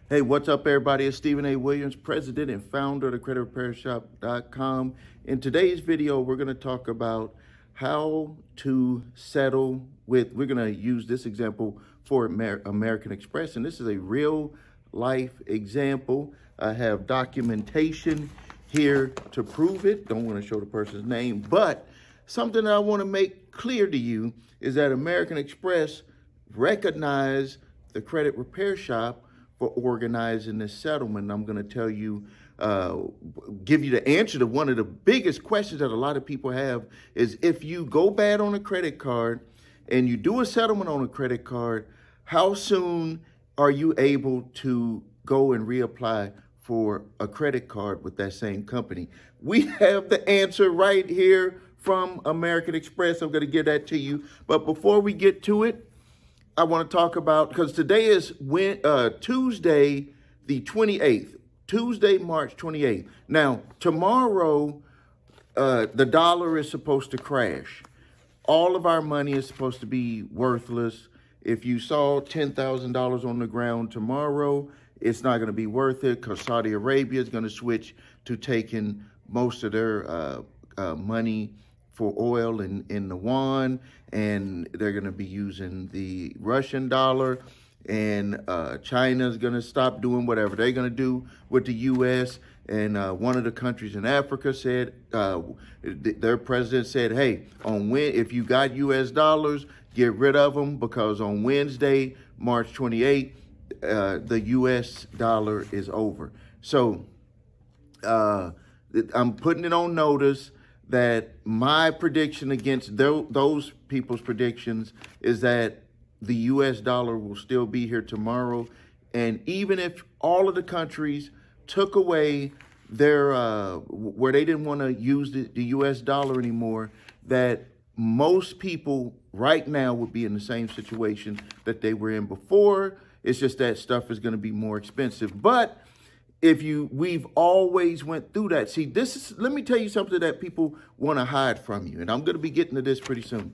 Hey, what's up, everybody? It's Stephen A. Williams, president and founder of thecreditrepairshop.com. In today's video, we're going to talk about how to settle with, we're going to use this example for American Express, and this is a real life example. I have documentation here to prove it. Don't want to show the person's name, but something that I want to make clear to you is that American Express recognized the credit repair shop for organizing this settlement. I'm going to tell you, give you the answer to one of the biggest questions that a lot of people have is if you go bad on a credit card and you do a settlement on a credit card, how soon are you able to go and reapply for a credit card with that same company? We have the answer right here from American Express. I'm going to give that to you. But before we get to it, I want to talk about, because today is Tuesday, the 28th, Tuesday, March 28th. Now, tomorrow, the dollar is supposed to crash. All of our money is supposed to be worthless. If you saw $10,000 on the ground tomorrow, it's not going to be worth it because Saudi Arabia is going to switch to taking most of their money for oil in the yuan, and they're going to be using the Russian dollar, and China's going to stop doing whatever they're going to do with the U.S. And one of the countries in Africa said, their president said, hey, if you got U.S. dollars, get rid of them, because on Wednesday, March 28th, the U.S. dollar is over. So I'm putting it on notice that my prediction against those people's predictions is that the U.S. dollar will still be here tomorrow. And even if all of the countries took away their, where they didn't want to use the U.S. dollar anymore, that most people right now would be in the same situation that they were in before. It's just that stuff is going to be more expensive. But we've always went through that. See, let me tell you something that people want to hide from you. And I'm going to be getting to this pretty soon.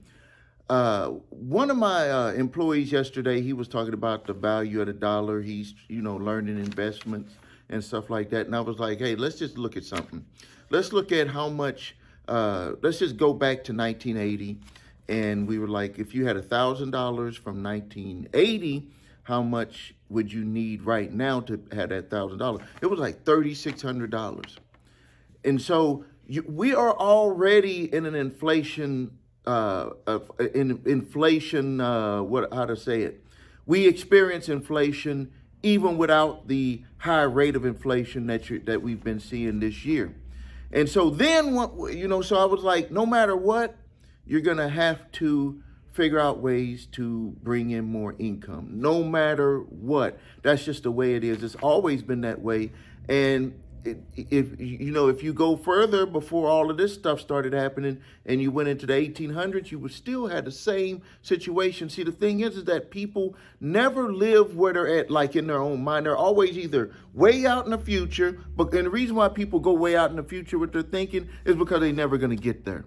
One of my employees yesterday, he was talking about the value of the dollar. He's, learning investments and stuff like that. And I was like, hey, let's just look at something. Let's look at how much, let's just go back to 1980. And we were like, if you had $1,000 from 1980, how much would you need right now to have that $1,000? It was like $3,600. And so we are already in an inflation, how to say it? We experience inflation even without the high rate of inflation that we've been seeing this year. And so then, so I was like, no matter what, you're going to have to figure out ways to bring in more income, no matter what. That's just the way it is. It's always been that way. And if you go further, before all of this stuff started happening and you went into the 1800s, you would still have the same situation. See, the thing is that people never live where they're at, like in their own mind. They're always either way out in the future, and the reason why people go way out in the future with their thinking is because they're never going to get there.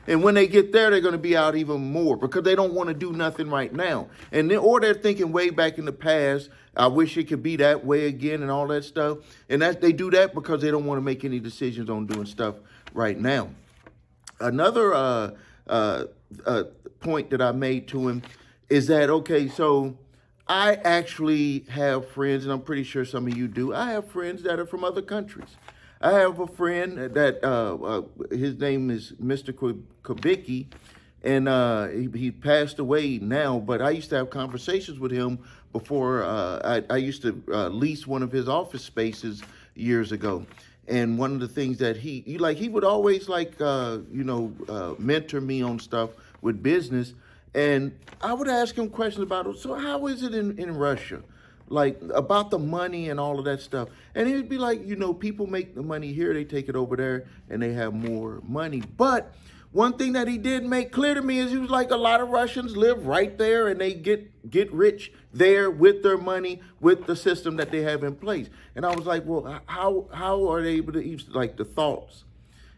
And when they get there, they're going to be out even more because they don't want to do nothing right now. Or they're thinking way back in the past, I wish it could be that way again and all that stuff. And they do that because they don't want to make any decisions on doing stuff right now. Another point that I made to him is that, okay, so I actually have friends, and I'm pretty sure some of you do. I have friends that are from other countries. I have a friend that his name is Mr. Kubicki, and he passed away now, but I used to have conversations with him before. I used to lease one of his office spaces years ago. And one of the things that he would always mentor me on stuff with business. And I would ask him questions about, so how is it in Russia? Like about the money and all of that stuff. And he'd be like, people make the money here, they take it over there and they have more money. But one thing that he did make clear to me is he was like, a lot of Russians live right there and they get rich there with their money, with the system that they have in place. And I was like, well, how are they able to eat, like, the thoughts?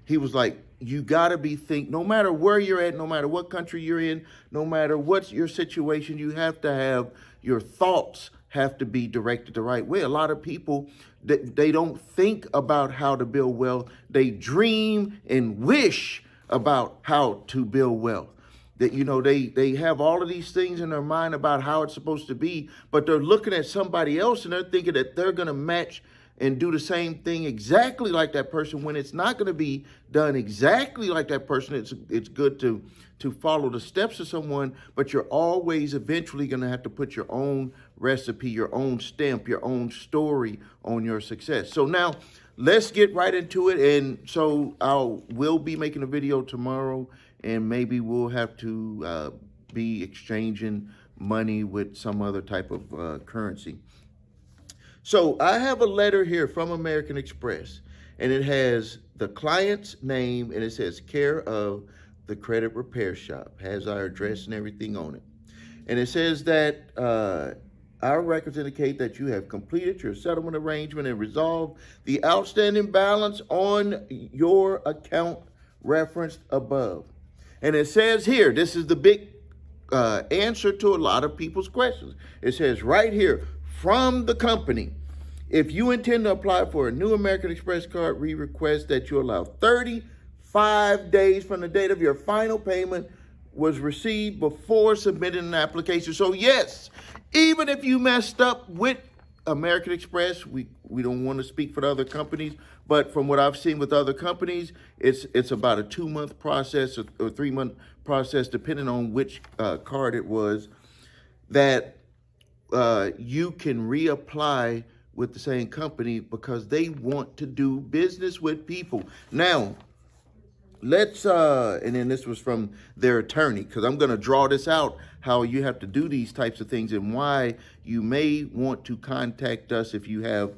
He was like, you got to no matter where you're at, no matter what country you're in, no matter what's your situation, you have to have your thoughts have to be directed the right way. A lot of people, they don't think about how to build wealth. They dream and wish about how to build wealth. That, you know, they have all of these things in their mind about how it's supposed to be, but they're looking at somebody else and they're thinking that they're going to match and do the same thing exactly like that person, when it's not going to be done exactly like that person. It's good to follow the steps of someone, but you're always eventually going to have to put your own recipe, your own stamp, your own story on your success. So now let's get right into it. And so we'll be making a video tomorrow, and maybe we'll have to be exchanging money with some other type of currency. So I have a letter here from American Express, and it has the client's name, and it says care of the credit repair shop, has our address and everything on it. And it says that our records indicate that you have completed your settlement arrangement and resolved the outstanding balance on your account referenced above. And it says here, this is the big answer to a lot of people's questions. It says right here, from the company, if you intend to apply for a new American Express card, we request that you allow 35 days from the date of your final payment was received before submitting an application. So yes, even if you messed up with American Express, we don't want to speak for the other companies, but from what I've seen with other companies, it's about a 2-month process or 3-month process, depending on which card it was, that you can reapply with the same company because they want to do business with people. Now, let's, and then this was from their attorney, because I'm going to draw this out, how you have to do these types of things and why you may want to contact us if you have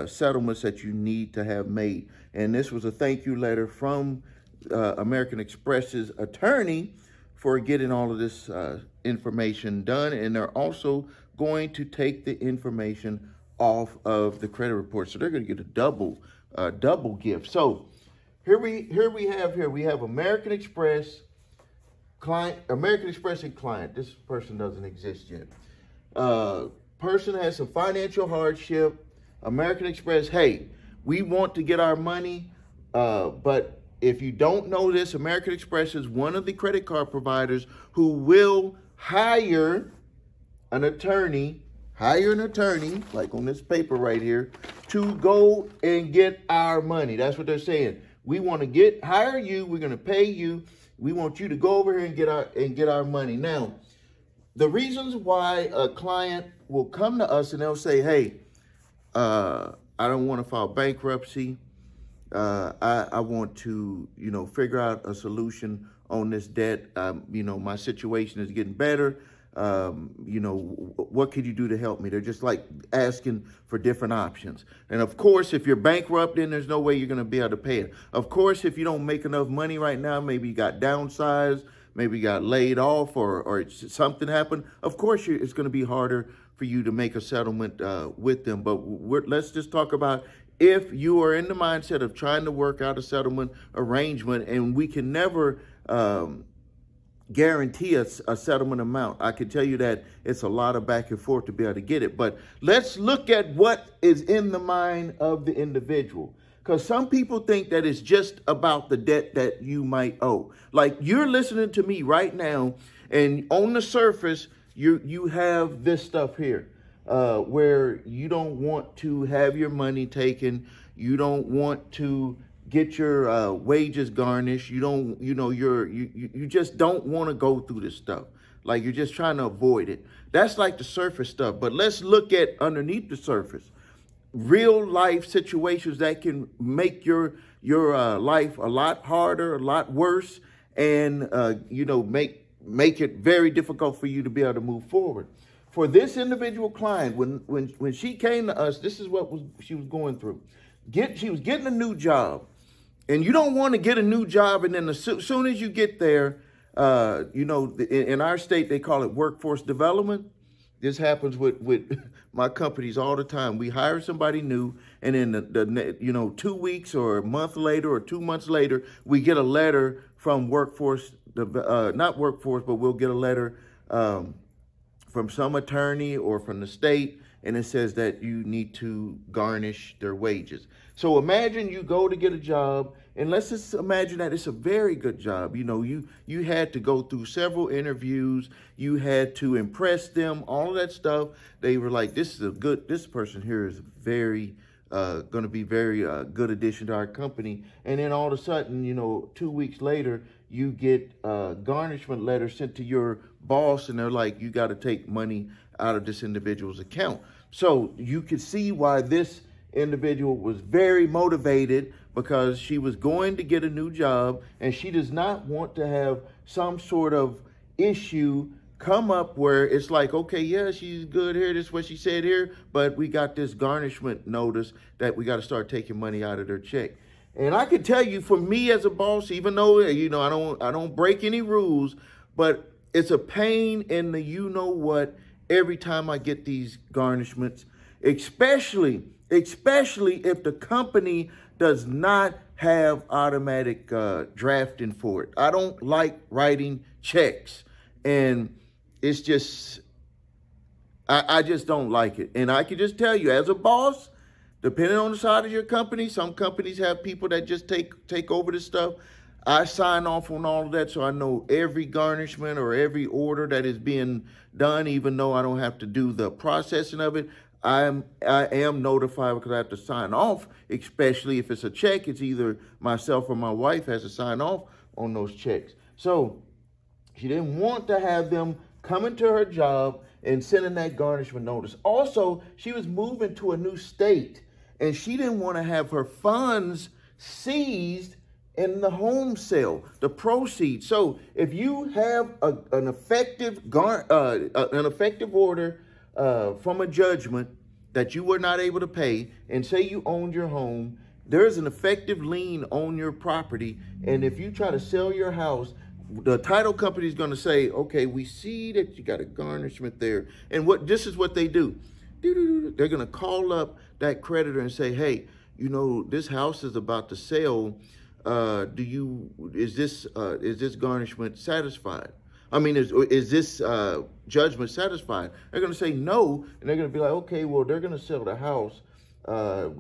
settlements that you need to have made. And this was a thank you letter from American Express's attorney for getting all of this information done. And they're also going to take the information off of the credit report. So they're going to get a double gift. So here we have American Express client, American Express and client. This person doesn't exist yet. Person has some financial hardship. American Express, hey, we want to get our money, but if you don't know this, American Express is one of the credit card providers who will hire an attorney, like on this paper right here, to go and get our money. That's what they're saying. We want to hire you. We're going to pay you. We want you to go over here and get our money. Now, the reasons why a client will come to us and they'll say, hey, I don't want to file bankruptcy. I want to, figure out a solution on this debt. My situation is getting better. What could you do to help me? They're just like asking for different options. And of course, if you're bankrupt, then there's no way you're going to be able to pay it. Of course, if you don't make enough money right now, maybe you got downsized, maybe you got laid off, or something happened. Of course, it's going to be harder for you to make a settlement with them. But let's just talk about if you are in the mindset of trying to work out a settlement arrangement, and we can never guarantee a settlement amount. I can tell you that it's a lot of back and forth to be able to get it. But let's look at what is in the mind of the individual. Because some people think that it's just about the debt that you might owe. Like you're listening to me right now, and on the surface, you have this stuff here where you don't want to have your money taken. You don't want to get your wages garnished. You just don't want to go through this stuff. Like you're just trying to avoid it. That's like the surface stuff. But let's look at underneath the surface, real life situations that can make your life a lot harder, a lot worse, and make it very difficult for you to be able to move forward. For this individual client, when she came to us, this is what she was going through. She was getting a new job. And you don't want to get a new job, and then as soon as you get there, in our state, they call it workforce development. This happens with my companies all the time. We hire somebody new, and then 2 weeks or a month later or 2 months later, we get a letter from workforce, not workforce, but we'll get a letter from some attorney or from the state and it says that you need to garnish their wages. So imagine you go to get a job, and let's just imagine that it's a very good job. You know, you had to go through several interviews, you had to impress them, all of that stuff. They were like, this person here is very going to be very good addition to our company. And then all of a sudden, you know, 2 weeks later, you get a garnishment letter sent to your boss, and they're like, you got to take money out of this individual's account. So you could see why this individual was very motivated, because she was going to get a new job, and she does not want to have some sort of issue come up where it's like, okay, yeah, she's good here, this is what she said here, but we got this garnishment notice that we got to start taking money out of their check. And I can tell you, for me as a boss, even though, you know, I don't break any rules, but it's a pain in the you-know-what every time I get these garnishments, especially if the company does not have automatic drafting for it. I don't like writing checks, and it's just, I just don't like it. And I can just tell you, as a boss, depending on the side of your company, some companies have people that just take over this stuff. I sign off on all of that, so I know every garnishment or every order that is being done, even though I don't have to do the processing of it. I am notified because I have to sign off, especially if it's a check. It's either myself or my wife has to sign off on those checks. So she didn't want to have them coming to her job and sending that garnishment notice. Also, she was moving to a new state, and she didn't want to have her funds seized in the home sale, the proceeds. So if you have an effective order from a judgment that you were not able to pay, and say you owned your home, there's an effective lien on your property, and if you try to sell your house, the title company is going to say, okay, we see that you got a garnishment there. And this is what they do. They're going to call up that creditor and say, hey, you know, this house is about to sell. Is this garnishment satisfied? I mean, is this judgment satisfied? They're going to say no, and they're going to be like, okay, well, they're going to sell the house.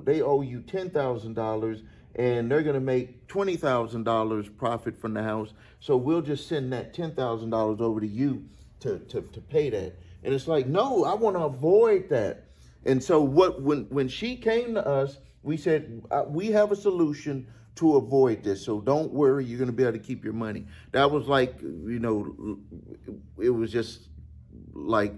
They owe you $10,000, and they're going to make $20,000 profit from the house. So we'll just send that $10,000 over to you to pay that. And it's like, no, I want to avoid that. And so when she came to us, we said, we have a solution to avoid this. So don't worry, you're going to be able to keep your money. That was like, you know, it was just like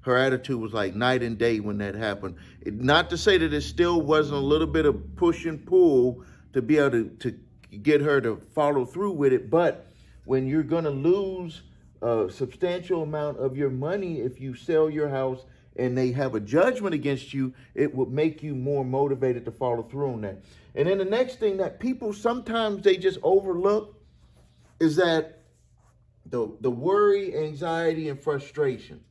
her attitude was like night and day when that happened. Not to say that it still wasn't a little bit of push and pull to be able to get her to follow through with it. But when you're going to lose a substantial amount of your money if you sell your house and they have a judgment against you, it would make you more motivated to follow through on that. And then the next thing that people sometimes they just overlook is that the worry, anxiety, and frustration.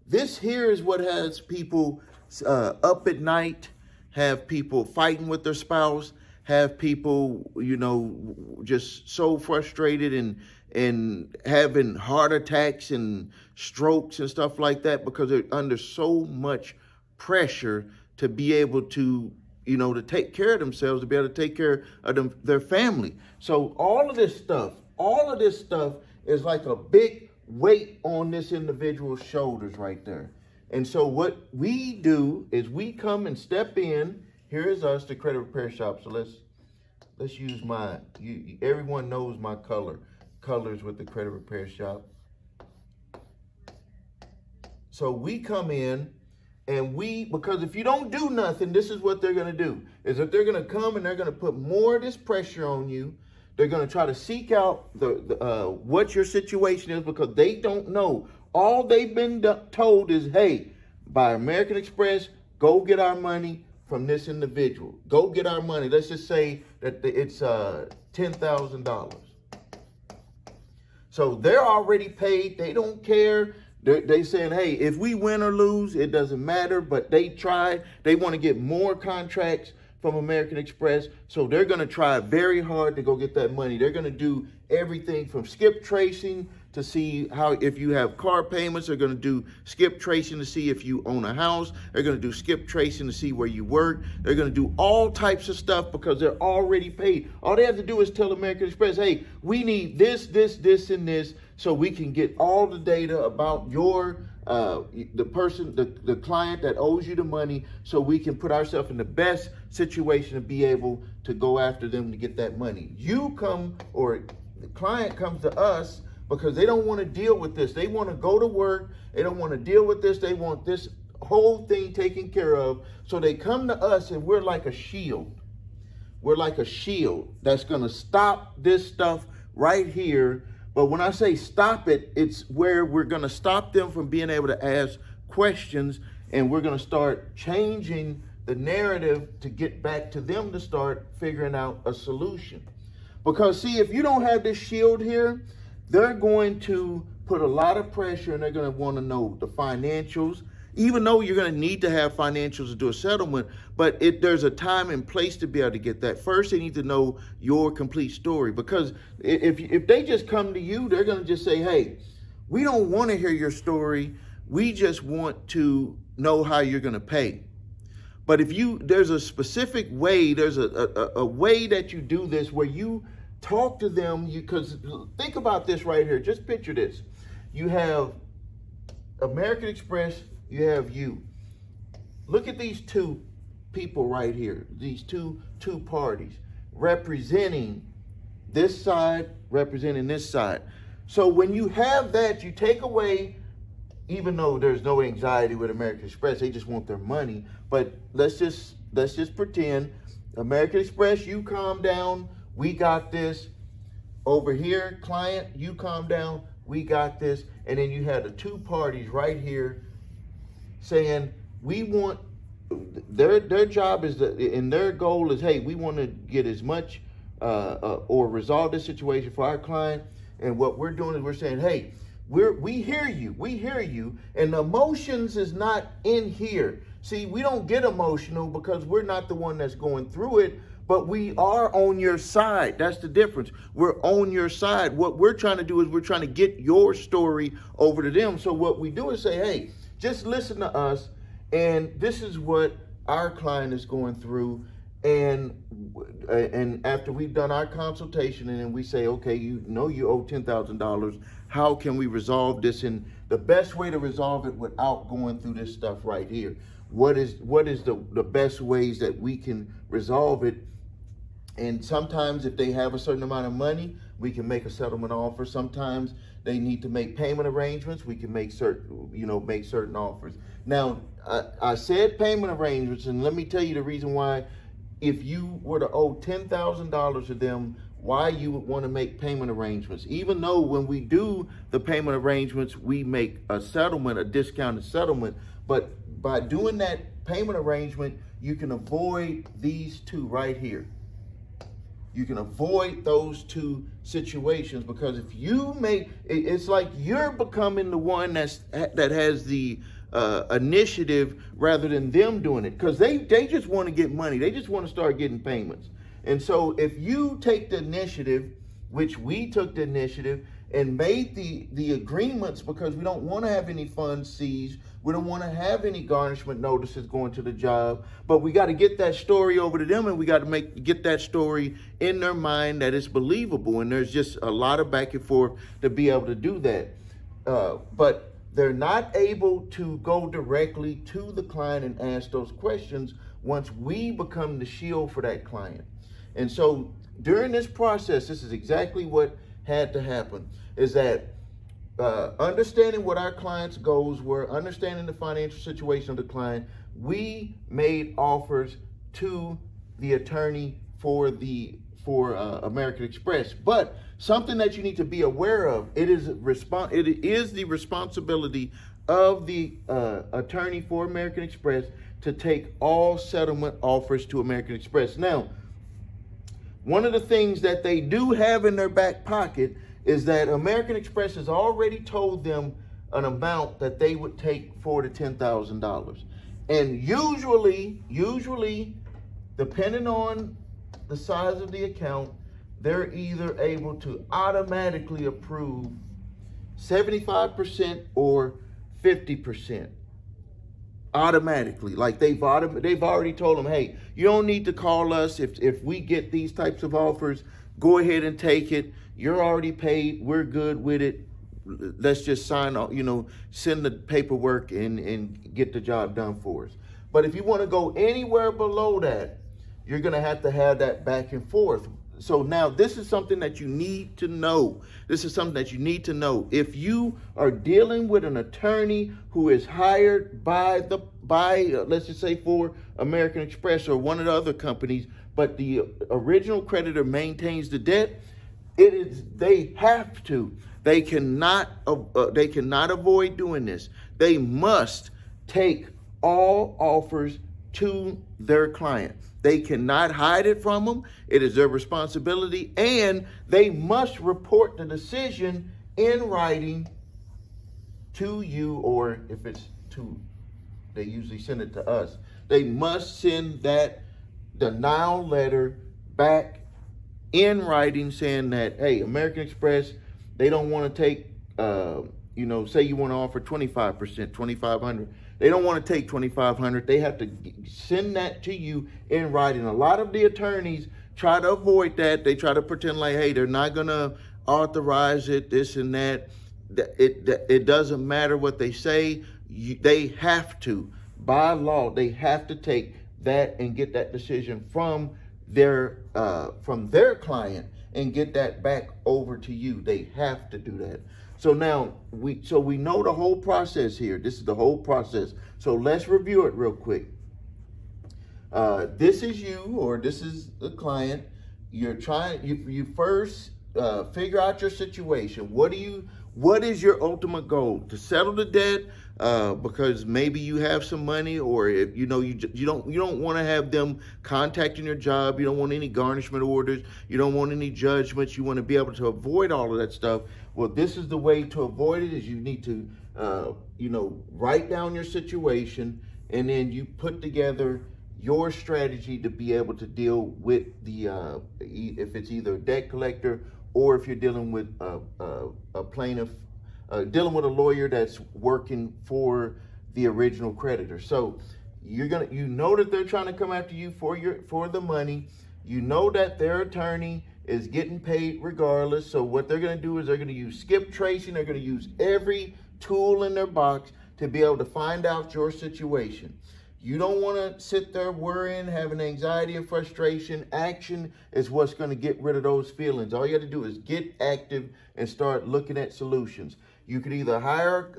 This here is what has people up at night, have people fighting with their spouse, have people, you know, just so frustrated and having heart attacks and strokes and stuff like that because they're under so much pressure to be able to, you know, to take care of themselves, to be able to take care of their family. So all of this stuff is like a big weight on this individual's shoulders right there. And so what we do is we come and step in. Here is us, the credit repair shop. So let's use mine. Everyone knows my colors with the credit repair shop. So we come in and because if you don't do nothing, this is what they're going to do, is that they're going to come and they're going to put more of this pressure on you. They're going to try to seek out what your situation is because they don't know. All they've been told is, hey, by American Express, go get our money from this individual. Go get our money. Let's just say that it's $10,000. So they're already paid. They don't care. They saying, hey, if we win or lose, it doesn't matter. But they tried. They want to get more contracts from American Express. So they're going to try very hard to go get that money. They're going to do everything from skip tracing to see how, if you have car payments. They're going to do skip tracing to see if you own a house. They're going to do skip tracing to see where you work. They're going to do all types of stuff because they're already paid. All they have to do is tell American Express, hey, we need this, this, this, and this, so we can get all the data about your the client that owes you the money, so we can put ourselves in the best situation to be able to go after them to get that money. You come, or the client comes to us because they don't want to deal with this. They want to go to work. They don't want to deal with this. They want this whole thing taken care of. So they come to us, and we're like a shield. We're like a shield that's going to stop this stuff right here. But when I say stop it, it's where we're going to stop them from being able to ask questions, and we're going to start changing the narrative to get back to them to start figuring out a solution. Because see, if you don't have this shield here, they're going to put a lot of pressure, and they're going to want to know the financials, even though you're going to need to have financials to do a settlement. But there's a time and place to be able to get that. First, they need to know your complete story, because if they just come to you, they're going to just say, hey, we don't want to hear your story. We just want to know how you're going to pay. But if there's a specific way, there's a way that you do this where you talk to them, because think about this right here. Just picture this. You have American Express, you have you. Look at these two people right here, these two parties representing this side, representing this side. So when you have that, you take away, even though there's no anxiety with American Express, they just want their money. But let's just pretend American Express, you calm down, we got this. Over here, client, you calm down, we got this. And then you have the two parties right here saying, we want, their job is, and their goal is, hey, we want to get as much or resolve this situation for our client. And what we're doing is we're saying, hey, we hear you, and the emotions is not in here. See, we don't get emotional because we're not the one that's going through it, but we are on your side. That's the difference. We're on your side. What we're trying to do is we're trying to get your story over to them. So what we do is say, hey, just listen to us, and this is what our client is going through. And after we've done our consultation, and then we say, okay, you know you owe $10,000. How can we resolve this? And the best way to resolve it without going through this stuff right here. What is the best ways that we can resolve it? And sometimes if they have a certain amount of money, we can make a settlement offer. Sometimes they need to make payment arrangements. We can make certain offers. Now, I said payment arrangements, and let me tell you the reason why. If you were to owe $10,000 to them, why you would want to make payment arrangements, even though when we do the payment arrangements, we make a settlement, a discounted settlement. But by doing that payment arrangement, you can avoid these two right here. You can avoid those two situations, because if you make, it's like you're becoming the one that has the initiative rather than them doing it, because they just want to get money. They just want to start getting payments. And so if you take the initiative, which we took the initiative and made the agreements, because we don't want to have any funds seized, we don't want to have any garnishment notices going to the job, but we got to get that story over to them, and we got to get that story in their mind that it's believable. And there's just a lot of back and forth to be able to do that. But they're not able to go directly to the client and ask those questions once we become the shield for that client. And so during this process, this is exactly what had to happen, is that understanding what our client's goals were, understanding the financial situation of the client, we made offers to the attorney for American Express. But something that you need to be aware of, it is the responsibility of the attorney for American Express to take all settlement offers to American Express. Now, one of the things that they do have in their back pocket is that American Express has already told them an amount that they would take for the $10,000. And usually, depending on the size of the account, they're either able to automatically approve 75% or 50%. Automatically, like they've already told them, hey, you don't need to call us if we get these types of offers. Go ahead and take it. You're already paid. We're good with it. Let's just sign, send the paperwork and get the job done for us. But if you want to go anywhere below that, you're going to have that back and forth. So now this is something that you need to know. This is something that you need to know. If you are dealing with an attorney who is hired by let's just say for American Express or one of the other companies, but the original creditor maintains the debt, they have to. They cannot avoid doing this. They must take all offers to their client. They cannot hide it from them. It is their responsibility, and they must report the decision in writing to you, or if it's they usually send it to us. They must send that denial letter back in writing saying that, hey, American Express, they don't want to take, say you want to offer 25%, $2,500. They don't want to take $2,500. They have to send that to you in writing. A lot of the attorneys try to avoid that. They try to pretend like, hey, they're not going to authorize it, this and that. It doesn't matter what they say. They have to, by law, they have to take that and get that decision from their client and get that back over to you. They have to do that. So now we know the whole process here. This is the whole process. So let's review it real quick. This is you, or this is the client. You first figure out your situation. What is your ultimate goal? To settle the debt, because maybe you have some money, or if you don't want to have them contacting your job. You don't want any garnishment orders. You don't want any judgments. You want to be able to avoid all of that stuff. Well, this is the way to avoid it. Is you need to write down your situation, and then you put together your strategy to be able to deal with the if it's either a debt collector, or if you're dealing with a plaintiff, dealing with a lawyer that's working for the original creditor. So you know that they're trying to come after you for the money. You know that their attorney is getting paid regardless. So what they're going to do is they're going to use skip tracing. They're going to use every tool in their box to be able to find out your situation. You don't want to sit there worrying, having anxiety and frustration. Action is what's going to get rid of those feelings. All you have to do is get active and start looking at solutions. You could either hire,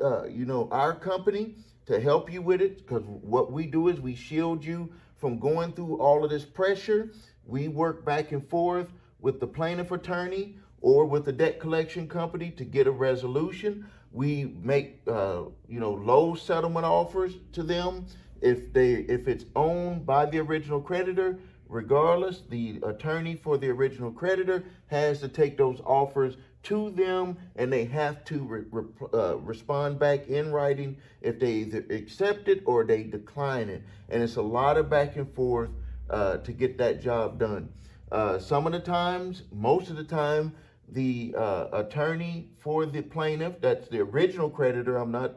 our company to help you with it, because what we do is we shield you from going through all of this pressure. We work back and forth with the plaintiff attorney or with the debt collection company to get a resolution. We make, low settlement offers to them. If it's owned by the original creditor, regardless, the attorney for the original creditor has to take those offers to them, and they have to respond back in writing if they either accept it or they decline it. And it's a lot of back and forth to get that job done. Some of the times, most of the time, the attorney for the plaintiff, that's the original creditor, I'm not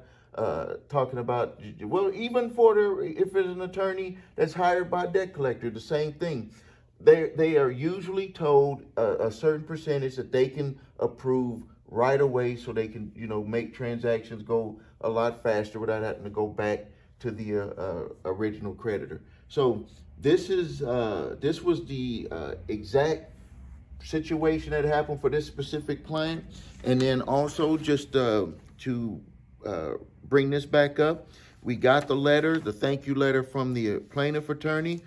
talking about, well, even if it's an attorney that's hired by a debt collector, the same thing. They are usually told a certain percentage that they can approve right away, so they can, make transactions go a lot faster without having to go back to the original creditor. So this was the exact situation that happened for this specific client. And then also just to bring this back up, we got the thank you letter from the plaintiff attorney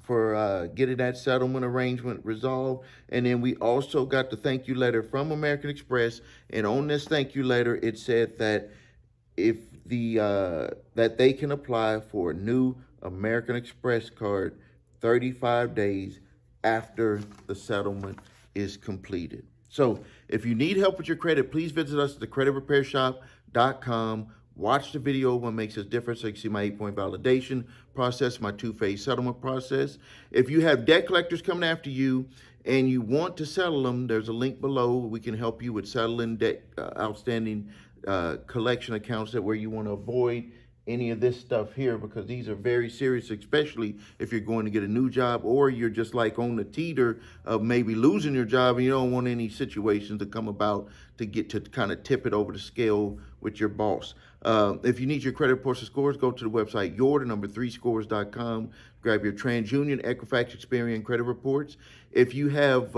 for getting that settlement arrangement resolved. And then we also got the thank you letter from American Express. And on this thank you letter, it said that that they can apply for a new American Express card 35 days after the settlement is completed. So if you need help with your credit, please visit us at thecreditrepairshop.com. Watch the video What Makes Us Different so you can see my 8-point validation process, my 2-phase settlement process. If you have debt collectors coming after you and you want to settle them, there's a link below. We can help you with settling debt, outstanding collection accounts that where you want to avoid any of this stuff here, because these are very serious, especially if you're going to get a new job or you're just like on the teeter of maybe losing your job and you don't want any situations to come about to get to kind of tip it over the scale with your boss. If you need your credit reports and scores, go to the website your3scores.com. Grab your TransUnion, Equifax, Experian credit reports. If you have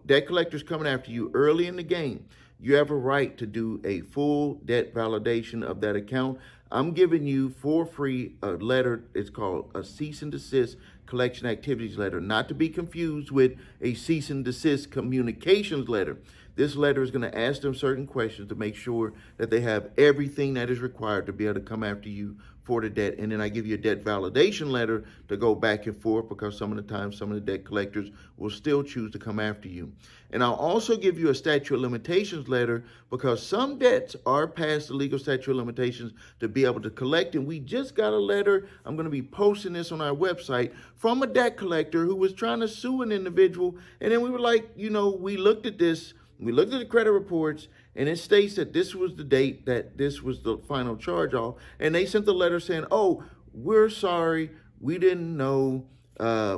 debt collectors coming after you early in the game, you have a right to do a full debt validation of that account. I'm giving you for free a letter. It's called a cease and desist collection activities letter, not to be confused with a cease and desist communications letter. This letter is going to ask them certain questions to make sure that they have everything that is required to be able to come after you for the debt. And then I give you a debt validation letter to go back and forth, because some of the times some of the debt collectors will still choose to come after you. And I'll also give you a statute of limitations letter, because some debts are past the legal statute of limitations to be able to collect. And we just got a letter, I'm going to be posting this on our website, from a debt collector who was trying to sue an individual. And then we were like, you know, we looked at this, we looked at the credit reports, and it states that this was the date that this was the final charge off. And they sent the letter saying, oh, we're sorry, we didn't know,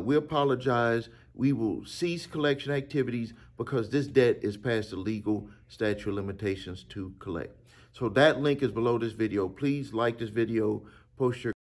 we apologize, we will cease collection activities because this debt is past the legal statute of limitations to collect. So that link is below this video. Please like this video, post your